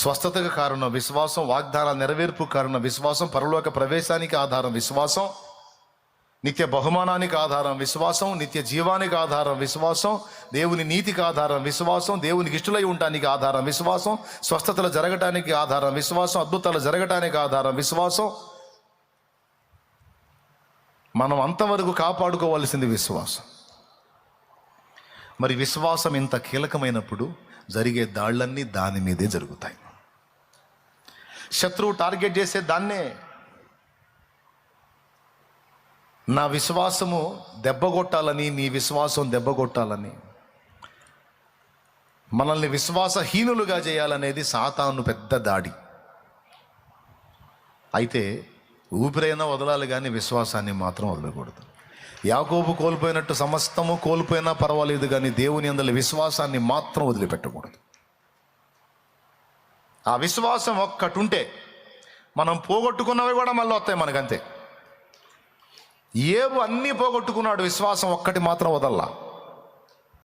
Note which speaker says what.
Speaker 1: స్వస్థతకు కారణం విశ్వాసం, వాగ్దానాల నెరవేర్పు కారణం విశ్వాసం, పరలోక ప్రవేశానికి ఆధారం విశ్వాసం, నిత్య బహుమానానికి ఆధారం విశ్వాసం, నిత్య జీవానికి ఆధారం విశ్వాసం, దేవుని నీతికి ఆధారం విశ్వాసం, దేవునికి ఇష్టలై ఉండటానికి ఆధారం విశ్వాసం, స్వస్థతలు జరగటానికి ఆధారం విశ్వాసం, అద్భుతాలు జరగటానికి ఆధారం విశ్వాసం. మనం అంతవరకు కాపాడుకోవాల్సింది విశ్వాసం. మరి విశ్వాసం ఇంత కీలకమైనప్పుడు జరిగే దాళ్ళన్నీ దాని మీదే జరుగుతాయి. శత్రువు టార్గెట్ చేసే దాన్నే. నా విశ్వాసము దెబ్బగొట్టాలని, నీ విశ్వాసం దెబ్బగొట్టాలని, మనల్ని విశ్వాసహీనులుగా చేయాలనేది సాతాను పెద్ద దాడి. అయితే ఊపిరైనా వదలాలి కానీ విశ్వాసాన్ని మాత్రం వదలకూడదు. యాకోబు కోల్పోయినట్టు సమస్తము కోల్పోయినా పర్వాలేదు కానీ దేవుని యందు విశ్వాసాన్ని మాత్రం వదిలిపెట్టకూడదు. ఆ విశ్వాసం ఒక్కటి ఉంటే మనం పోగొట్టుకున్నవి కూడా మళ్ళీ వస్తాయి మనకంతే. ఏవు అన్నీ పోగొట్టుకున్నాడు, విశ్వాసం ఒక్కటి మాత్రం వదల్లా.